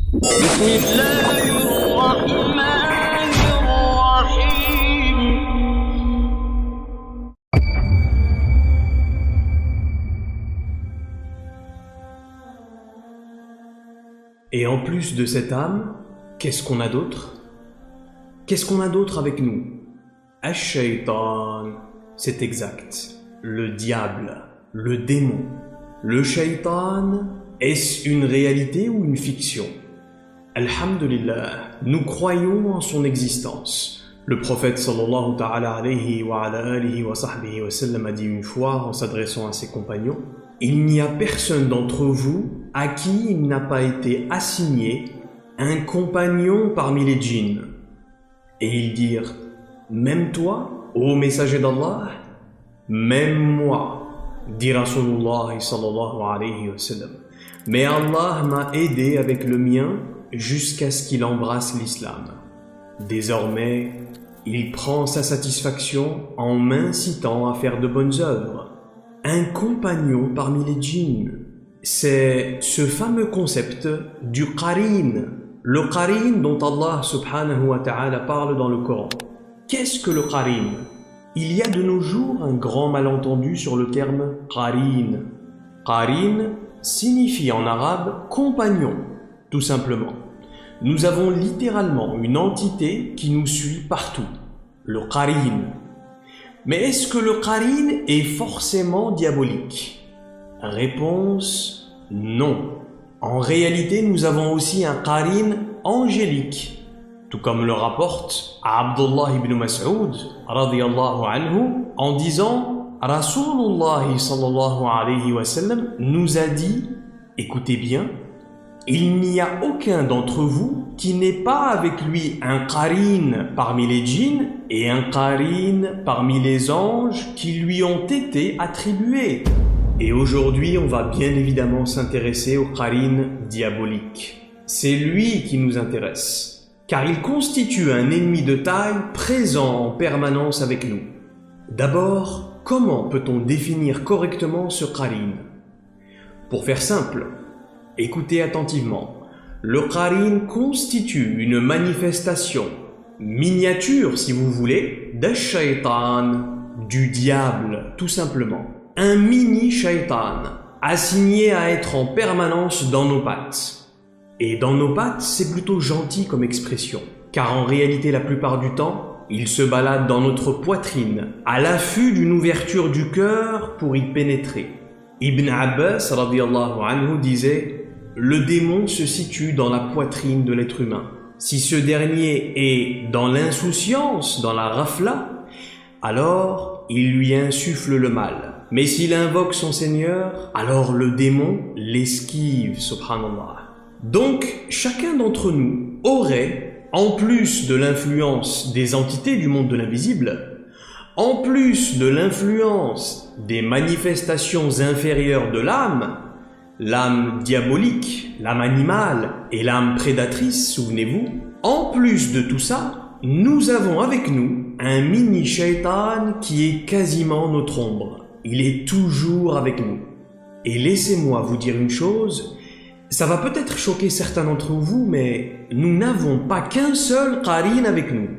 بسم الله الرحمن الرحيم. Et en plus de cette âme, qu'est-ce qu'on a d'autre? Qu'est-ce qu'on a d'autre avec nous? Ash-shaytan, c'est exact. Le diable, le démon. Le shaytan, est-ce une réalité ou une fiction? Alhamdulillah, nous croyons en son existence. Le prophète sallallahu ta'ala alayhi wa ala alihi wa sahbihi wa sallam a dit une fois en s'adressant à ses compagnons: il n'y a personne d'entre vous à qui il n'a pas été assigné un compagnon parmi les djinns. Et ils dirent: même toi, ô messager d'Allah? Même moi, dit Rasulullah sallallahu alayhi wa sallam. Mais Allah m'a aidé avec le mien jusqu'à ce qu'il embrasse l'islam. Désormais, il prend sa satisfaction en m'incitant à faire de bonnes œuvres. Un compagnon parmi les djinns, c'est ce fameux concept du qarin, le qarin dont Allah subhanahu wa ta'ala parle dans le Coran. Qu'est-ce que le qarin? Il y a de nos jours un grand malentendu sur le terme qarin. Qarin signifie en arabe compagnon, tout simplement. Nous avons littéralement une entité qui nous suit partout, le qarin. Mais est-ce que le qarin est forcément diabolique? Réponse: non. En réalité, nous avons aussi un qarin angélique, tout comme le rapporte Abdullah ibn Mas'ud radiyallahu anhu en disant: Rasulullah sallallahu alayhi wa sallam nous a dit, écoutez bien, il n'y a aucun d'entre vous qui n'ait pas avec lui un qarin parmi les djinns et un qarin parmi les anges qui lui ont été attribués. Et aujourd'hui, on va bien évidemment s'intéresser au qarin diabolique. C'est lui qui nous intéresse, car il constitue un ennemi de taille présent en permanence avec nous. D'abord, comment peut-on définir correctement ce qarin? Pour faire simple, écoutez attentivement. Le qarin constitue une manifestation, miniature si vous voulez, d'ash-shaytan, du diable, tout simplement. Un mini-shaytan, assigné à être en permanence dans nos pattes. Et dans nos pattes, c'est plutôt gentil comme expression, car en réalité la plupart du temps, il se balade dans notre poitrine, à l'affût d'une ouverture du cœur pour y pénétrer. Ibn Abbas radiyallahu anhu disait: le démon se situe dans la poitrine de l'être humain. Si ce dernier est dans l'insouciance, dans la rafla, alors il lui insuffle le mal. Mais s'il invoque son Seigneur, alors le démon l'esquive, subhanallah. Donc, chacun d'entre nous aurait, en plus de l'influence des entités du monde de l'invisible, en plus de l'influence des manifestations inférieures de l'âme diabolique, l'âme animale et l'âme prédatrice, souvenez-vous, en plus de tout ça, nous avons avec nous un mini-shaytan qui est quasiment notre ombre. Il est toujours avec nous. Et laissez-moi vous dire une chose, ça va peut-être choquer certains d'entre vous, mais nous n'avons pas qu'un seul qarin avec nous.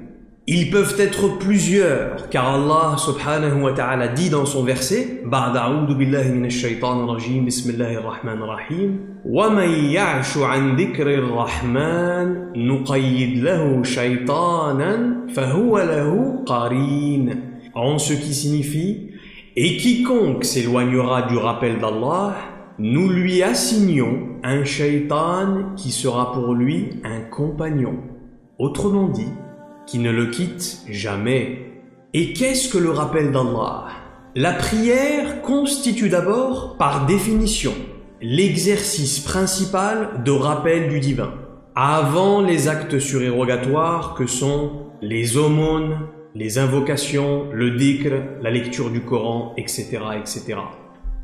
Ils peuvent être plusieurs, car Allah subhanahu wa ta'ala dit dans son verset: Ba'da a'udhu billahi minash shaytanir rajim, bismillahir rahmanir rahim, wa man ya'shu 'an dhikrir rahman nuqayyid lahu shaytanan fahuwa lahu qarin. En ce qui signifie: et quiconque s'éloignera du rappel d'Allah, nous lui assignons un shaytan qui sera pour lui un compagnon. Autrement dit, qui ne le quitte jamais. Et qu'est-ce que le rappel d'Allah? La prière constitue d'abord, par définition, l'exercice principal de rappel du divin, avant les actes surérogatoires que sont les aumônes, les invocations, le dhikr, la lecture du Coran, etc., etc.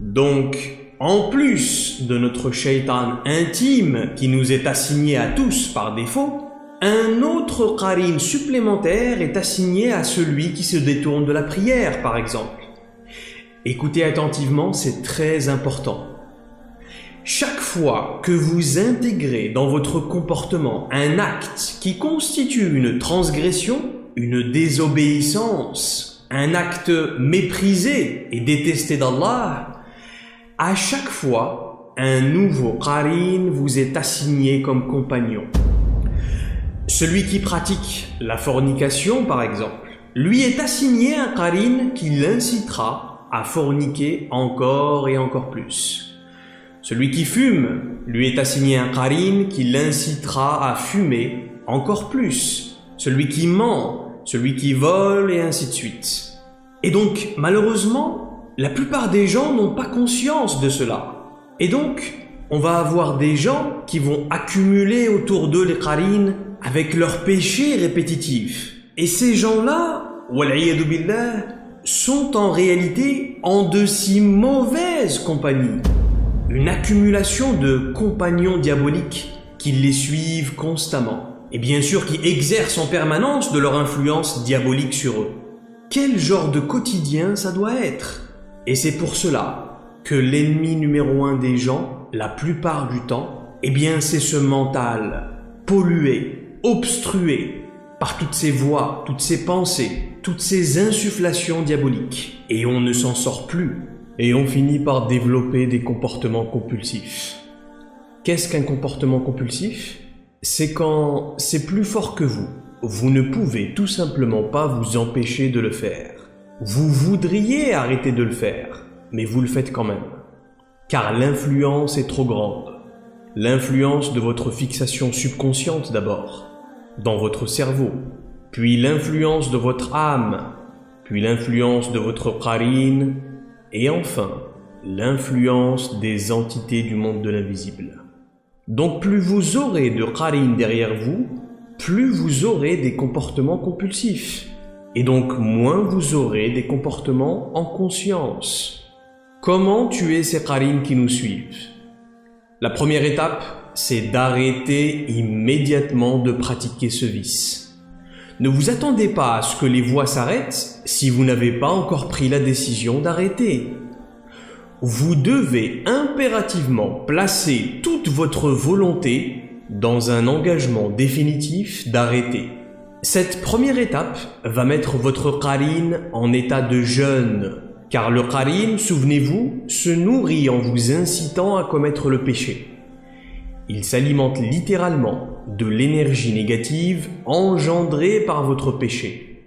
Donc, en plus de notre shaytan intime qui nous est assigné à tous par défaut, un autre qarin supplémentaire est assigné à celui qui se détourne de la prière, par exemple. Écoutez attentivement, c'est très important. Chaque fois que vous intégrez dans votre comportement un acte qui constitue une transgression, une désobéissance, un acte méprisé et détesté d'Allah, à chaque fois, un nouveau qarin vous est assigné comme compagnon. Celui qui pratique la fornication, par exemple, lui est assigné un qarin qui l'incitera à forniquer encore et encore plus. Celui qui fume, lui est assigné un qarin qui l'incitera à fumer encore plus. Celui qui ment, celui qui vole et ainsi de suite. Et donc, malheureusement, la plupart des gens n'ont pas conscience de cela. Et donc, on va avoir des gens qui vont accumuler autour d'eux les qarines avec leurs péchés répétitifs. Et ces gens-là, wal'iyadu billah, sont en réalité en de si mauvaises compagnies. Une accumulation de compagnons diaboliques qui les suivent constamment. Et bien sûr qui exercent en permanence de leur influence diabolique sur eux. Quel genre de quotidien ça doit être? Et c'est pour cela que l'ennemi numéro 1 des gens, la plupart du temps, eh bien c'est ce mental pollué, obstrué par toutes ces voix, toutes ces pensées, toutes ces insufflations diaboliques. Et on ne s'en sort plus. Et on finit par développer des comportements compulsifs. Qu'est-ce qu'un comportement compulsif? C'est quand c'est plus fort que vous. Vous ne pouvez tout simplement pas vous empêcher de le faire. Vous voudriez arrêter de le faire, mais vous le faites quand même. Car l'influence est trop grande. L'influence de votre fixation subconsciente d'abord, dans votre cerveau, puis l'influence de votre âme, puis l'influence de votre qarin, et enfin, l'influence des entités du monde de l'invisible. Donc plus vous aurez de qarin derrière vous, plus vous aurez des comportements compulsifs. Et donc moins vous aurez des comportements en conscience. Comment tuer ces qarins qui nous suivent? La première étape, c'est d'arrêter immédiatement de pratiquer ce vice. Ne vous attendez pas à ce que les voix s'arrêtent si vous n'avez pas encore pris la décision d'arrêter. Vous devez impérativement placer toute votre volonté dans un engagement définitif d'arrêter. Cette première étape va mettre votre qarin en état de jeûne, car le qarin, souvenez-vous, se nourrit en vous incitant à commettre le péché. Il s'alimente littéralement de l'énergie négative engendrée par votre péché.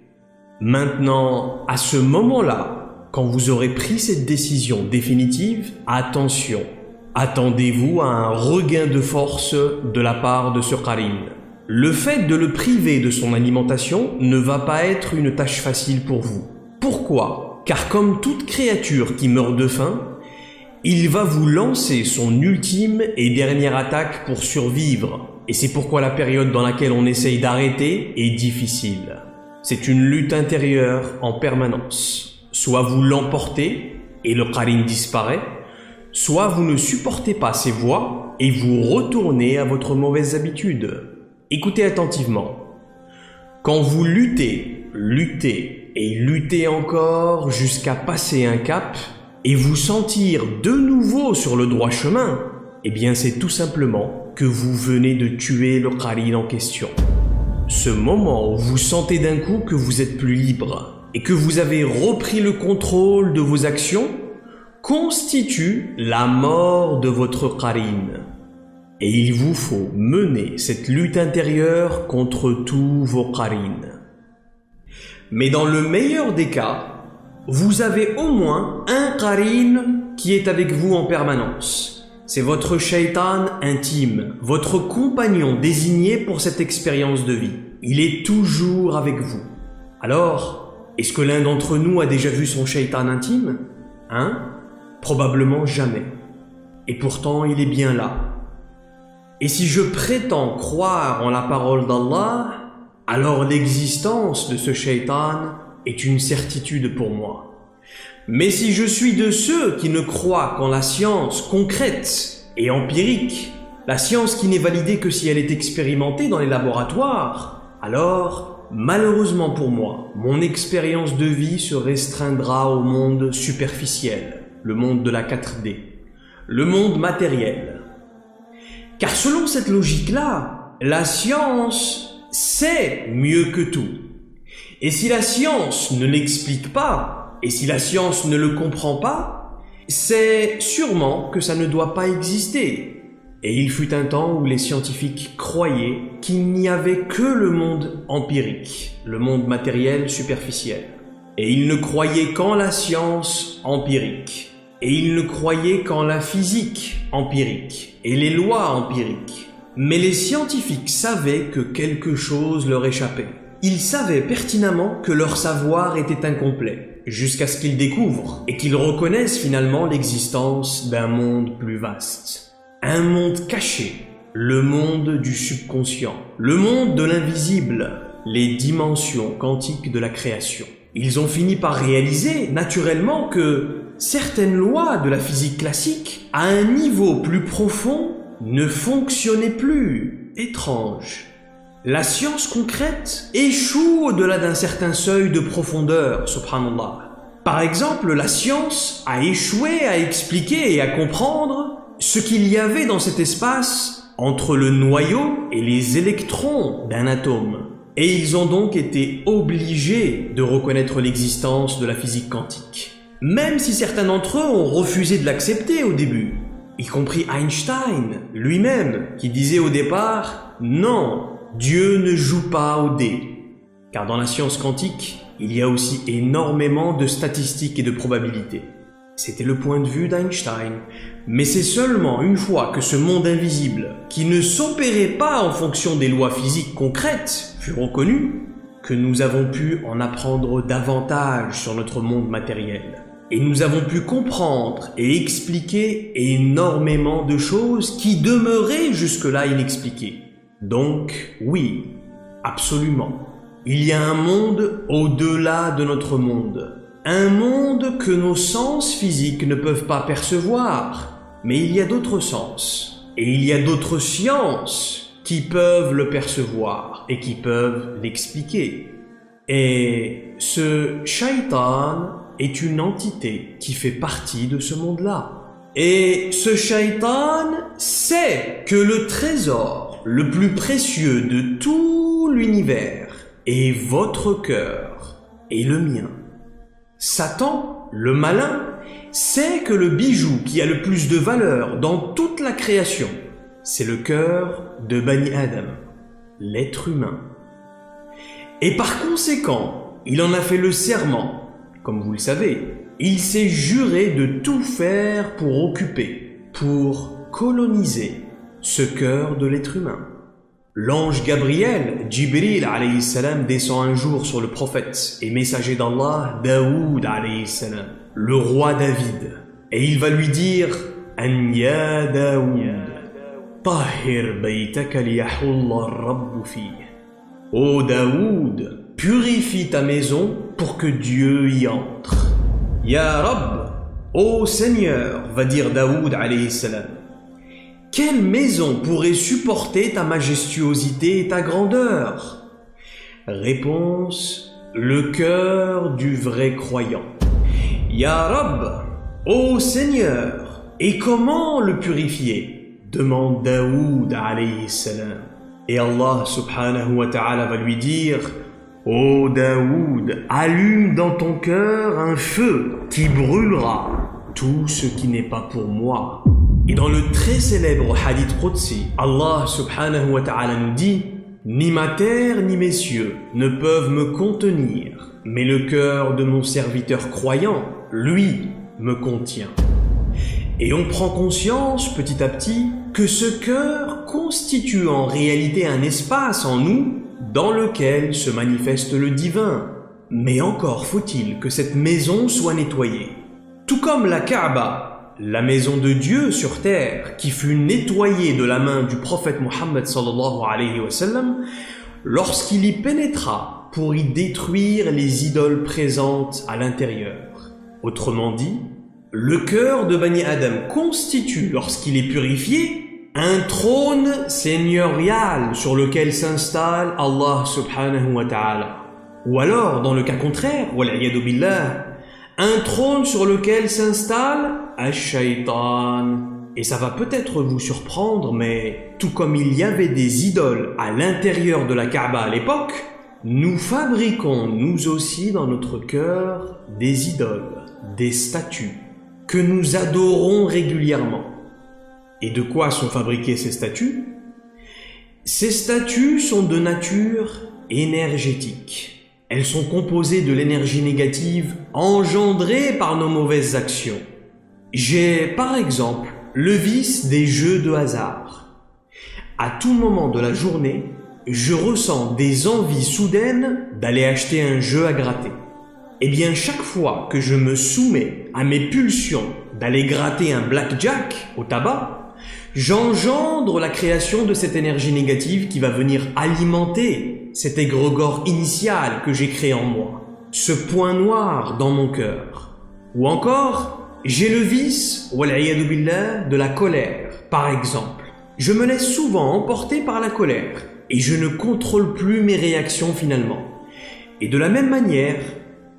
Maintenant, à ce moment-là, quand vous aurez pris cette décision définitive, attention, attendez-vous à un regain de force de la part de ce qarin. Le fait de le priver de son alimentation ne va pas être une tâche facile pour vous. Pourquoi? Car comme toute créature qui meurt de faim, il va vous lancer son ultime et dernière attaque pour survivre. Et c'est pourquoi la période dans laquelle on essaye d'arrêter est difficile. C'est une lutte intérieure en permanence. Soit vous l'emportez et le qarin disparaît, soit vous ne supportez pas ces voix et vous retournez à votre mauvaise habitude. Écoutez attentivement. Quand vous luttez et luttez encore jusqu'à passer un cap et vous sentir de nouveau sur le droit chemin, eh bien c'est tout simplement que vous venez de tuer le qarin en question. Ce moment où vous sentez d'un coup que vous êtes plus libre et que vous avez repris le contrôle de vos actions constitue la mort de votre qarin. Et il vous faut mener cette lutte intérieure contre tous vos qarins. Mais dans le meilleur des cas, vous avez au moins un qarin qui est avec vous en permanence. C'est votre shaitan intime, votre compagnon désigné pour cette expérience de vie. Il est toujours avec vous. Alors, est-ce que l'un d'entre nous a déjà vu son shaitan intime? Probablement jamais. Et pourtant, il est bien là. Et si je prétends croire en la parole d'Allah, alors l'existence de ce shaitan est une certitude pour moi. Mais si je suis de ceux qui ne croient qu'en la science concrète et empirique, la science qui n'est validée que si elle est expérimentée dans les laboratoires, alors, malheureusement pour moi, mon expérience de vie se restreindra au monde superficiel, le monde de la 4D, le monde matériel. Car selon cette logique-là, la science sait mieux que tout. Et si la science ne l'explique pas, et si la science ne le comprend pas, c'est sûrement que ça ne doit pas exister. Et il fut un temps où les scientifiques croyaient qu'il n'y avait que le monde empirique, le monde matériel superficiel. Et ils ne croyaient qu'en la science empirique. Et ils ne croyaient qu'en la physique empirique et les lois empiriques. Mais les scientifiques savaient que quelque chose leur échappait. Ils savaient pertinemment que leur savoir était incomplet, jusqu'à ce qu'ils découvrent et qu'ils reconnaissent finalement l'existence d'un monde plus vaste. Un monde caché, le monde du subconscient, le monde de l'invisible, les dimensions quantiques de la création. Ils ont fini par réaliser, naturellement, que certaines lois de la physique classique, à un niveau plus profond, ne fonctionnaient plus. Étrange. La science concrète échoue au-delà d'un certain seuil de profondeur, subhanallah. Par exemple, la science a échoué à expliquer et à comprendre ce qu'il y avait dans cet espace entre le noyau et les électrons d'un atome. Et ils ont donc été obligés de reconnaître l'existence de la physique quantique. Même si certains d'entre eux ont refusé de l'accepter au début, y compris Einstein lui-même, qui disait au départ « Non, Dieu ne joue pas au dé ». Car dans la science quantique, il y a aussi énormément de statistiques et de probabilités. C'était le point de vue d'Einstein. Mais c'est seulement une fois que ce monde invisible, qui ne s'opérait pas en fonction des lois physiques concrètes, fut reconnu, que nous avons pu en apprendre davantage sur notre monde matériel. Et nous avons pu comprendre et expliquer énormément de choses qui demeuraient jusque-là inexpliquées. Donc, oui, absolument. Il y a un monde au-delà de notre monde. Un monde que nos sens physiques ne peuvent pas percevoir. Mais il y a d'autres sens. Et il y a d'autres sciences qui peuvent le percevoir et qui peuvent l'expliquer. Et ce shaitan est une entité qui fait partie de ce monde-là. Et ce shaitan sait que le trésor le plus précieux de tout l'univers est votre cœur et le mien. Satan, le malin, sait que le bijou qui a le plus de valeur dans toute la création, c'est le cœur de Bani Adam, l'être humain. Et par conséquent, il en a fait le serment. Comme vous le savez, il s'est juré de tout faire pour occuper, pour coloniser ce cœur de l'être humain. L'ange Gabriel, Jibril alayhi salam, descend un jour sur le prophète et messager d'Allah, Daoud alayhi salam, le roi David. Et il va lui dire, An ya Daoud, tahhir baytaka liyahulla ar-Rabb fih. Ô Daoud, purifie ta maison pour que Dieu y entre. Ya Rabb, ô Seigneur, va dire Daoud alayhi salam, quelle maison pourrait supporter ta majestuosité et ta grandeur? Réponse, le cœur du vrai croyant. Ya Rabb, ô Seigneur, et comment le purifier? Demande Daoud alayhi salam. Et Allah subhanahu wa ta'ala va lui dire, ô Daoud, allume dans ton cœur un feu qui brûlera tout ce qui n'est pas pour moi. Et dans le très célèbre hadith Qudsi, Allah subhanahu wa ta'ala nous dit « Ni ma terre ni mes cieux ne peuvent me contenir, mais le cœur de mon serviteur croyant, lui, me contient. » Et on prend conscience petit à petit que ce cœur constitue en réalité un espace en nous dans lequel se manifeste le divin. Mais encore faut-il que cette maison soit nettoyée. Tout comme la Kaaba, la maison de Dieu sur terre, qui fut nettoyée de la main du prophète Mohammed sallallahu alayhi wa sallam, lorsqu'il y pénétra pour y détruire les idoles présentes à l'intérieur. Autrement dit, le cœur de Bani Adam constitue, lorsqu'il est purifié, un trône seigneurial sur lequel s'installe Allah subhanahu wa ta'ala. Ou alors, dans le cas contraire, wal'iyadu billah, un trône sur lequel s'installe Ash-Shaytan, Et ça va peut-être vous surprendre, mais tout comme il y avait des idoles à l'intérieur de la Kaaba à l'époque, nous fabriquons nous aussi dans notre cœur des idoles, des statues, que nous adorons régulièrement. Et de quoi sont fabriquées ces statues? Ces statues sont de nature énergétique. Elles sont composées de l'énergie négative engendrée par nos mauvaises actions. J'ai, par exemple, le vice des jeux de hasard. À tout moment de la journée, je ressens des envies soudaines d'aller acheter un jeu à gratter. Eh bien, chaque fois que je me soumets à mes pulsions d'aller gratter un blackjack au tabac, j'engendre la création de cette énergie négative qui va venir alimenter cet égrégore initial que j'ai créé en moi, ce point noir dans mon cœur. Ou encore, j'ai le vice, wal'iyadu billah, de la colère, par exemple. Je me laisse souvent emporter par la colère et je ne contrôle plus mes réactions finalement. Et de la même manière,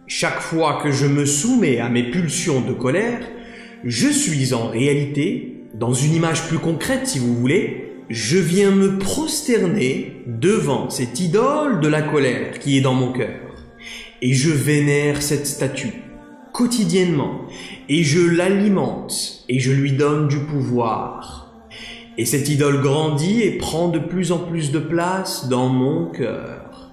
chaque fois que je me soumets à mes pulsions de colère, je suis en réalité, dans une image plus concrète si vous voulez, je viens me prosterner devant cette idole de la colère qui est dans mon cœur. Et je vénère cette statue quotidiennement, et je l'alimente, et je lui donne du pouvoir. Et cette idole grandit et prend de plus en plus de place dans mon cœur.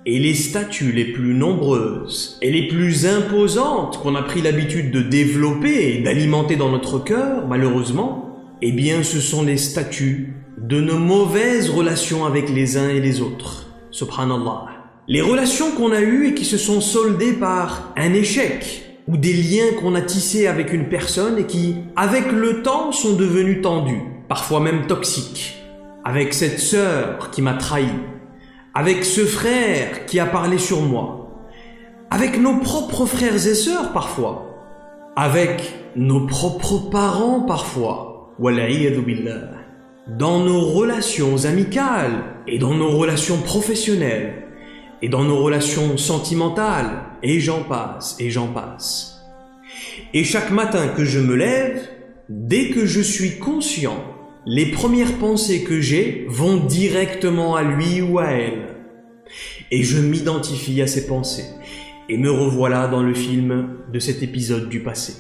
Et les statues les plus nombreuses et les plus imposantes qu'on a pris l'habitude de développer et d'alimenter dans notre cœur, malheureusement, eh bien ce sont les statues de nos mauvaises relations avec les uns et les autres. Subhanallah. Les relations qu'on a eues et qui se sont soldées par un échec, ou des liens qu'on a tissés avec une personne et qui, avec le temps, sont devenus tendus, parfois même toxiques. Avec cette sœur qui m'a trahi, avec ce frère qui a parlé sur moi, avec nos propres frères et sœurs parfois, avec nos propres parents parfois, wal'iyadu billah, dans nos relations amicales et dans nos relations professionnelles, et dans nos relations sentimentales, et j'en passe, et j'en passe. Et chaque matin que je me lève, dès que je suis conscient, les premières pensées que j'ai vont directement à lui ou à elle. Et je m'identifie à ces pensées, et me revoilà dans le film de cet épisode du passé.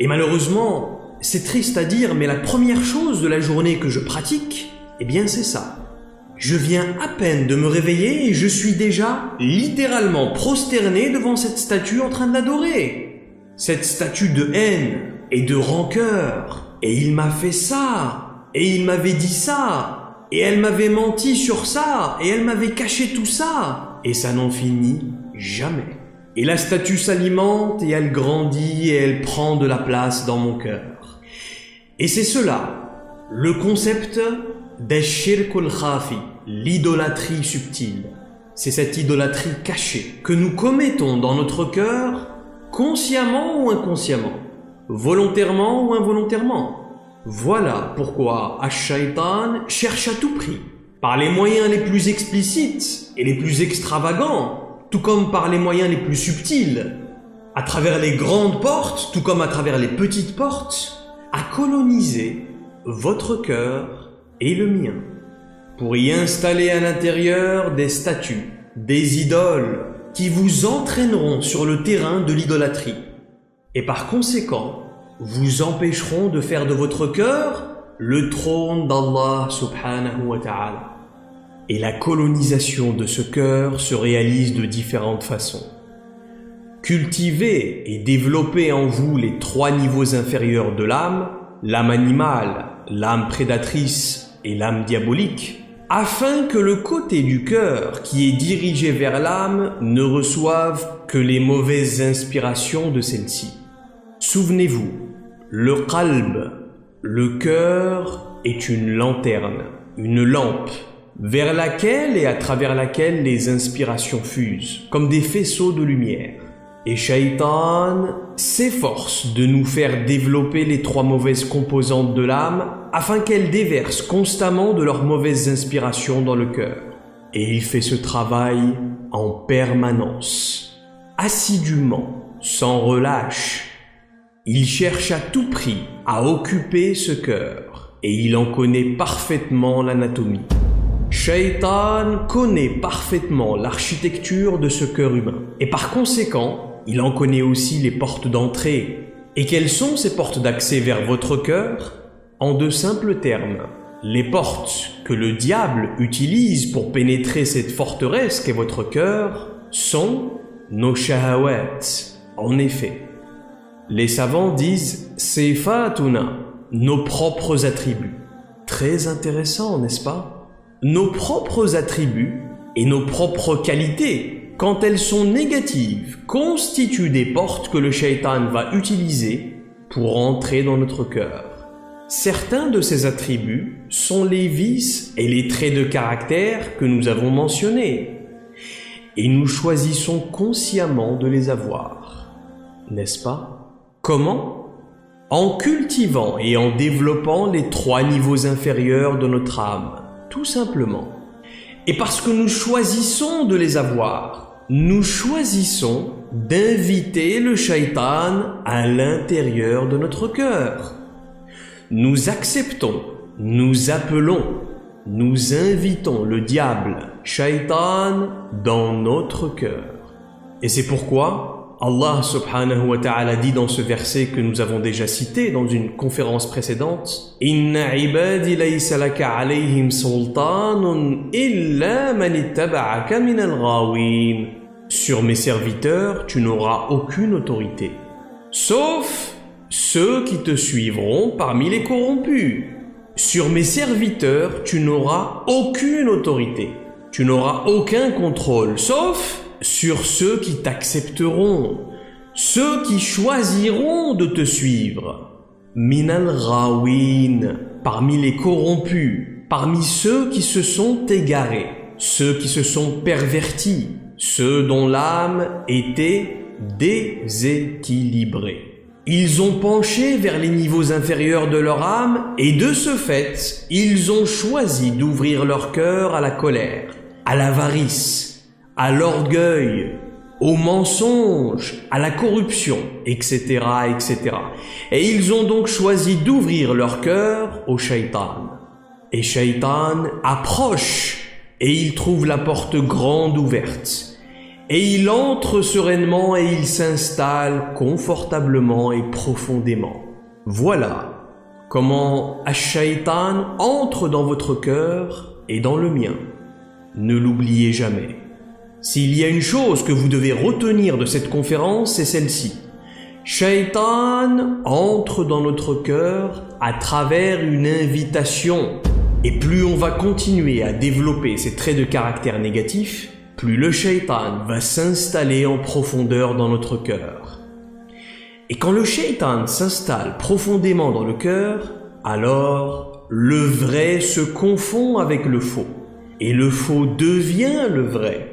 Et malheureusement, c'est triste à dire, mais la première chose de la journée que je pratique, eh bien c'est ça. Je viens à peine de me réveiller et je suis déjà littéralement prosterné devant cette statue en train d'adorer. Cette statue de haine et de rancœur. Et il m'a fait ça. Et il m'avait dit ça. Et elle m'avait menti sur ça. Et elle m'avait caché tout ça. Et ça n'en finit jamais. Et la statue s'alimente et elle grandit et elle prend de la place dans mon cœur. Et c'est cela, le concept d'Ash-Shirkul Khafi, l'idolâtrie subtile. C'est cette idolâtrie cachée que nous commettons dans notre cœur, consciemment ou inconsciemment, volontairement ou involontairement. Voilà pourquoi Ash-Shaytan cherche à tout prix, par les moyens les plus explicites et les plus extravagants, tout comme par les moyens les plus subtils, à travers les grandes portes, tout comme à travers les petites portes, à coloniser votre cœur et le mien, pour y installer à l'intérieur des statues, des idoles, qui vous entraîneront sur le terrain de l'idolâtrie, et par conséquent, vous empêcheront de faire de votre cœur le trône d'Allah subhanahu wa ta'ala. Et la colonisation de ce cœur se réalise de différentes façons. Cultivez et développez en vous les 3 niveaux inférieurs de l'âme animale, l'âme prédatrice et l'âme diabolique, afin que le côté du cœur qui est dirigé vers l'âme ne reçoive que les mauvaises inspirations de celle-ci. Souvenez-vous, le qalb, le cœur, est une lanterne, une lampe, vers laquelle et à travers laquelle les inspirations fusent, comme des faisceaux de lumière. Et Shaitan s'efforce de nous faire développer les 3 mauvaises composantes de l'âme afin qu'elles déversent constamment de leurs mauvaises inspirations dans le cœur. Et il fait ce travail en permanence, assidûment, sans relâche. Il cherche à tout prix à occuper ce cœur et il en connaît parfaitement l'anatomie. Shaitan connaît parfaitement l'architecture de ce cœur humain et par conséquent, il en connaît aussi les portes d'entrée. Et quelles sont ces portes d'accès vers votre cœur? En de simples termes, les portes que le diable utilise pour pénétrer cette forteresse qu'est votre cœur sont nos shahawat. En effet, les savants disent sifatuna, nos propres attributs. Très intéressant, n'est-ce pas? Nos propres attributs et nos propres qualités, quand elles sont négatives, constituent des portes que le shaitan va utiliser pour entrer dans notre cœur. Certains de ces attributs sont les vices et les traits de caractère que nous avons mentionnés, et nous choisissons consciemment de les avoir, n'est-ce pas? Comment? En cultivant et en développant les 3 niveaux inférieurs de notre âme, tout simplement. Et parce que nous choisissons de les avoir, nous choisissons d'inviter le shaitan à l'intérieur de notre cœur. Nous acceptons, nous appelons, nous invitons le diable, shaitan, dans notre cœur. Et c'est pourquoi Allah subhanahu wa ta'ala dit dans ce verset que nous avons déjà cité dans une conférence précédente: Inna ibadi laysa laka alayhim sultanun illa man ittaba'aka minal ghawin. Sur mes serviteurs, tu n'auras aucune autorité, sauf ceux qui te suivront parmi les corrompus. Sur mes serviteurs, tu n'auras aucune autorité, tu n'auras aucun contrôle, sauf sur ceux qui t'accepteront, ceux qui choisiront de te suivre. Minal ghawin, parmi les corrompus, parmi ceux qui se sont égarés, ceux qui se sont pervertis, ceux dont l'âme était déséquilibrée. Ils ont penché vers les niveaux inférieurs de leur âme et de ce fait, ils ont choisi d'ouvrir leur cœur à la colère, à l'avarice, à l'orgueil, au mensonge, à la corruption, etc., etc. Et ils ont donc choisi d'ouvrir leur cœur au shaitan. Et shaitan approche et il trouve la porte grande ouverte. Et il entre sereinement et il s'installe confortablement et profondément. Voilà comment Ash-Shaytan entre dans votre cœur et dans le mien. Ne l'oubliez jamais. S'il y a une chose que vous devez retenir de cette conférence, c'est celle-ci. Shaytan entre dans notre cœur à travers une invitation. Et plus on va continuer à développer ces traits de caractère négatifs, plus le shaitan va s'installer en profondeur dans notre cœur. Et quand le shaitan s'installe profondément dans le cœur, alors le vrai se confond avec le faux. Et le faux devient le vrai.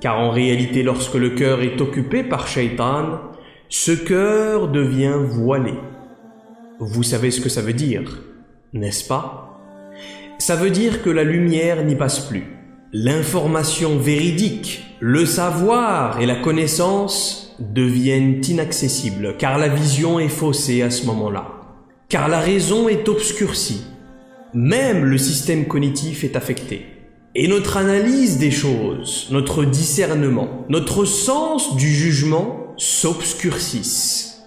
Car en réalité, lorsque le cœur est occupé par shaitan, ce cœur devient voilé. Vous savez ce que ça veut dire, n'est-ce pas? Ça veut dire que la lumière n'y passe plus. L'information véridique, le savoir et la connaissance deviennent inaccessibles car la vision est faussée à ce moment-là, car la raison est obscurcie. Même le système cognitif est affecté. Et notre analyse des choses, notre discernement, notre sens du jugement s'obscurcissent.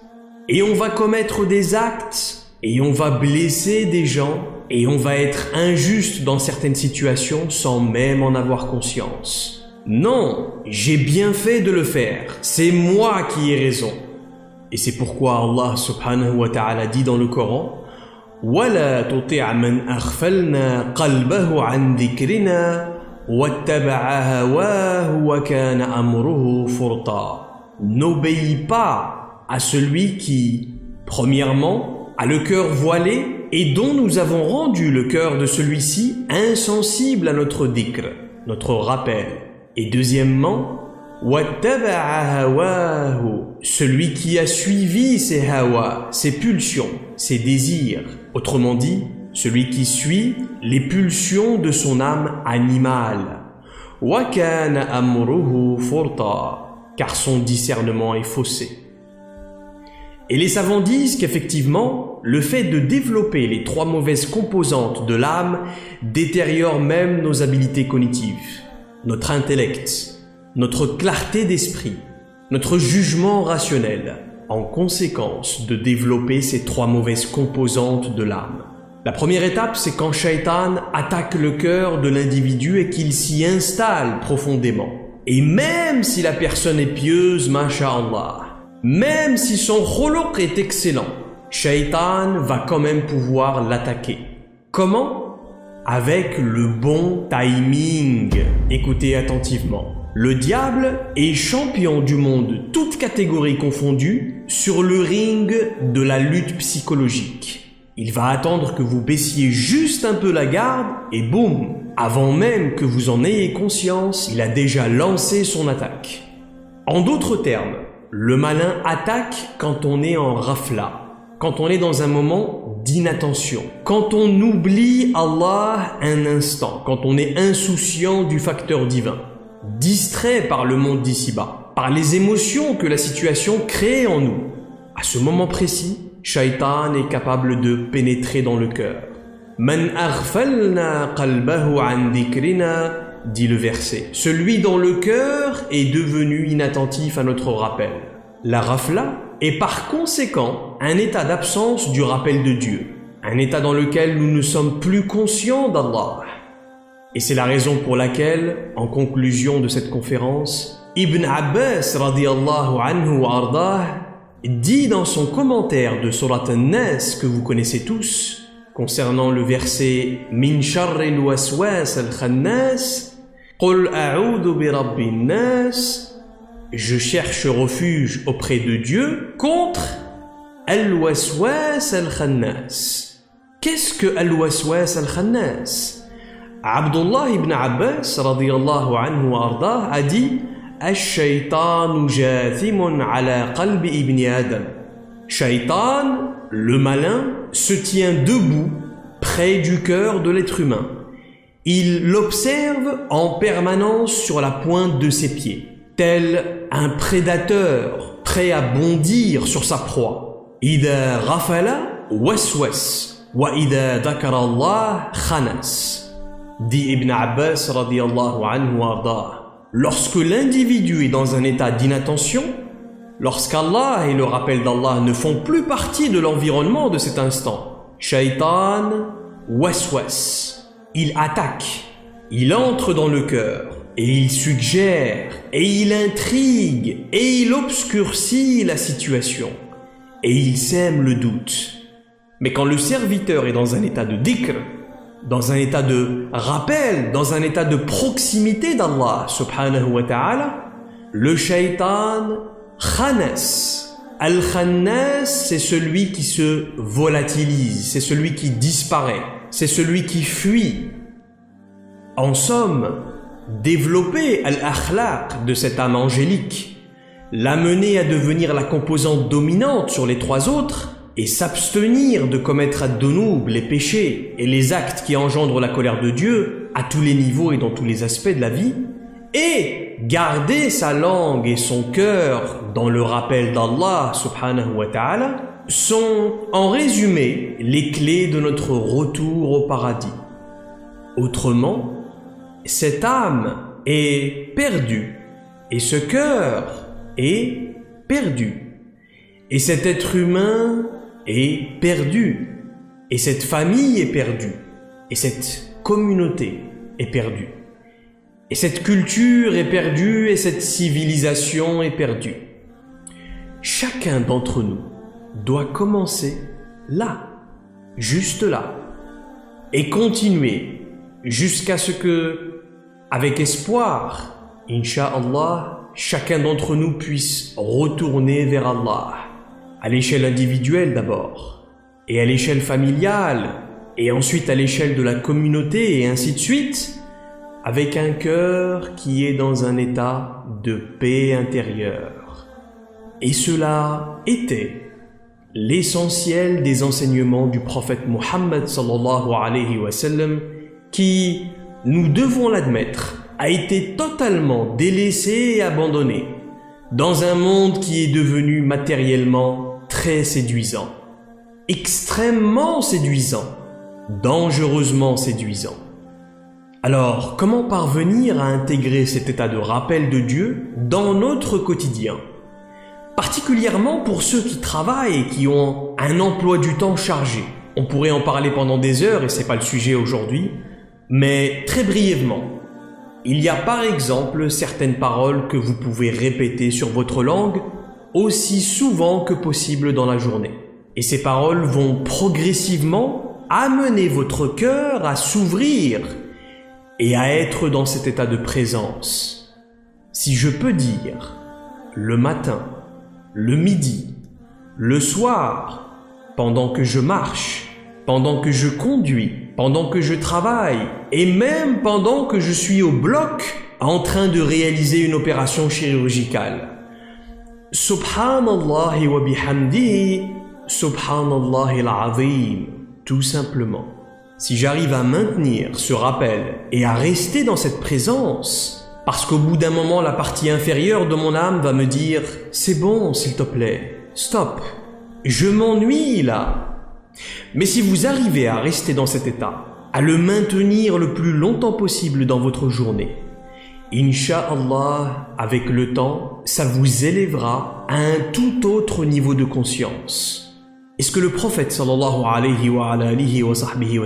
Et on va commettre des actes, et on va blesser des gens, et on va être injuste dans certaines situations sans même en avoir conscience. Non, j'ai bien fait de le faire, c'est moi qui ai raison. Et c'est pourquoi Allah subhanahu wa ta'ala dit dans le Coran: وَلَا تُطِعْ مَنْ أَغْفَلْنَا قَلْبَهُ عَنْ ذِكْرِنَا وَاتَّبَعَ هَوَاهُ وَكَانَ أَمْرُهُ فُرْطًا. N'obéis pas à celui qui, premièrement, a le cœur voilé et dont nous avons rendu le cœur de celui-ci insensible à notre dhikr, notre rappel. Et deuxièmement, وَاتَّبَعَ هَوَاهُ, celui qui a suivi ses hawa, ses pulsions, ses désirs. Autrement dit, celui qui suit les pulsions de son âme animale. وَكَانَ أَمْرُهُ فُرْطًا, car son discernement est faussé. Et les savants disent qu'effectivement, le fait de développer les 3 mauvaises composantes de l'âme détériore même nos habiletés cognitives, notre intellect, notre clarté d'esprit, notre jugement rationnel, en conséquence de développer ces 3 mauvaises composantes de l'âme. La première étape, c'est quand Shaitan attaque le cœur de l'individu et qu'il s'y installe profondément. Et même si la personne est pieuse, masha'Allah, même si son khuluq est excellent, Shaitan va quand même pouvoir l'attaquer. Comment? Avec le bon timing. Écoutez attentivement. Le diable est champion du monde, toutes catégories confondues, sur le ring de la lutte psychologique. Il va attendre que vous baissiez juste un peu la garde et boum, avant même que vous en ayez conscience, il a déjà lancé son attaque. En d'autres termes, le malin attaque quand on est en rafla, quand on est dans un moment d'inattention, quand on oublie Allah un instant, quand on est insouciant du facteur divin, distrait par le monde d'ici-bas, par les émotions que la situation crée en nous. À ce moment précis, Shaitan est capable de pénétrer dans le cœur. Man aghfalna qalbahu an dhikrina, dit le verset. Celui dont le cœur est devenu inattentif à notre rappel. La rafla est par conséquent un état d'absence du rappel de Dieu, un état dans lequel nous ne sommes plus conscients d'Allah. Et c'est la raison pour laquelle, en conclusion de cette conférence, Ibn Abbas radiyallahu anhu wa ardah dit dans son commentaire de Surat An-Nas que vous connaissez tous, concernant le verset Min sharril waswas al-khannas, Qul a'udhu bi rabbin nas, je cherche refuge auprès de Dieu contre al-waswas al-khannas. Qu'est-ce que al-waswas al-khannas? Abdullah ibn Abbas radiyallahu anhu wa ardah a dit Ash-shaytanu jathimun ala qalbi ibn Adam. Shaitan, le malin, se tient debout près du cœur de l'être humain. Il l'observe en permanence sur la pointe de ses pieds, tel un prédateur prêt à bondir sur sa proie. Ida rafala waswas wa ida dhakara Allah khanas, dit Ibn Abbas radiyallahu anhu wa ardah. Lorsque l'individu est dans un état d'inattention, lorsqu'Allah et le rappel d'Allah ne font plus partie de l'environnement de cet instant, Shaitan waswas, il attaque, il entre dans le cœur, et il suggère, et il intrigue, et il obscurcit la situation, et il sème le doute. Mais quand le serviteur est dans un état de dhikr, dans un état de rappel, dans un état de proximité d'Allah subhanahu wa ta'ala, le shaitan khanas. Al-khannas, c'est celui qui se volatilise, c'est celui qui disparaît, c'est celui qui fuit. En somme, développer al-akhlaq de cette âme angélique, l'amener à devenir la composante dominante sur les 3 autres, et s'abstenir de commettre ad-dunub, les péchés et les actes qui engendrent la colère de Dieu à tous les niveaux et dans tous les aspects de la vie, et garder sa langue et son cœur dans le rappel d'Allah subhanahu wa ta'ala, sont en résumé les clés de notre retour au paradis. Autrement, cette âme est perdue et ce cœur est perdu et cet être humain est perdu, et cette famille est perdue, et cette communauté est perdue, et cette culture est perdue, et cette civilisation est perdue. Chacun d'entre nous doit commencer là, juste là, et continuer jusqu'à ce que, avec espoir, Inch'Allah, chacun d'entre nous puisse retourner vers Allah. À l'échelle individuelle d'abord, et à l'échelle familiale, et ensuite à l'échelle de la communauté, et ainsi de suite, avec un cœur qui est dans un état de paix intérieure. Et cela était l'essentiel des enseignements du prophète Muhammad sallallahu alayhi wa sallam, qui, nous devons l'admettre, a été totalement délaissé et abandonné, dans un monde qui est devenu matériellement très séduisant, extrêmement séduisant, dangereusement séduisant. Alors, comment parvenir à intégrer cet état de rappel de Dieu dans notre quotidien? Particulièrement pour ceux qui travaillent et qui ont un emploi du temps chargé. On pourrait en parler pendant des heures et c'est pas le sujet aujourd'hui, mais très brièvement. Il y a par exemple certaines paroles que vous pouvez répéter sur votre langue aussi souvent que possible dans la journée. Et ces paroles vont progressivement amener votre cœur à s'ouvrir et à être dans cet état de présence. Si je peux dire, le matin, le midi, le soir, pendant que je marche, pendant que je conduis, pendant que je travaille, et même pendant que je suis au bloc en train de réaliser une opération chirurgicale. Subhanallah wa bihamdihi, Subhanallah al-azim, tout simplement. Si j'arrive à maintenir ce rappel et à rester dans cette présence, parce qu'au bout d'un moment, la partie inférieure de mon âme va me dire « C'est bon, s'il te plaît, stop, je m'ennuie là ». Mais si vous arrivez à rester dans cet état, à le maintenir le plus longtemps possible dans votre journée, Inch'Allah, avec le temps, ça vous élèvera à un tout autre niveau de conscience. Est-ce que le prophète sallallahu alayhi wa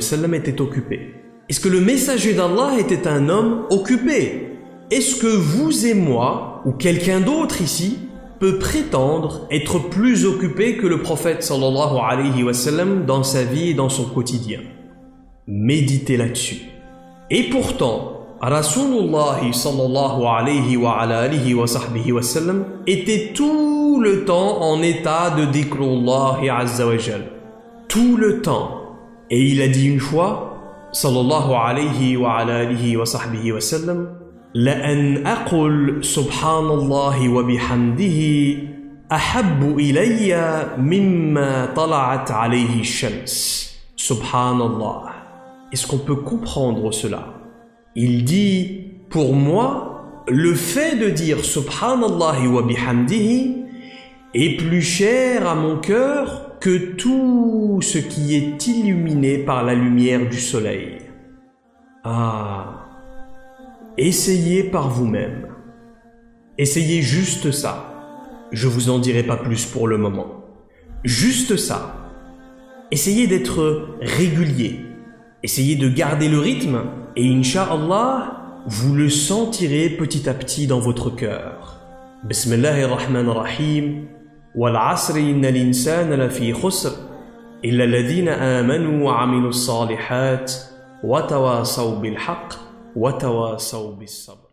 sallam était occupé? Est-ce que le messager d'Allah était un homme occupé? Est-ce que vous et moi, ou quelqu'un d'autre ici, peut prétendre être plus occupé que le prophète sallallahu alayhi wa sallam dans sa vie et dans son quotidien? Méditez là-dessus. Et pourtant, Rasulullah sallallahu alayhi wa sallam était tout le temps en état de dhikrullah azza wa jal. Tout le temps. Et il a dit une fois, sallallahu alayhi wa sallam, لأن أقول سبحان الله وبحمده أحب إلي مما طلعت عليه الشمس. Subhanallah. Est-ce qu'on peut comprendre cela? Il dit, pour moi, le fait de dire Subhanallah wa bihamdihi est plus cher à mon cœur que tout ce qui est illuminé par la lumière du soleil. Ah, essayez par vous-même. Essayez juste ça. Je vous en dirai pas plus pour le moment. Juste ça. Essayez d'être régulier. Essayez de garder le rythme et Inch'Allah, vous le sentirez petit à petit dans votre cœur. Bismillahirrahmanirrahim. Wal asri inna l'insana lafi khusr illa alladhina amanu wa amilus salihat wa tawasaw bil haqq wa tawasaw bis sabr.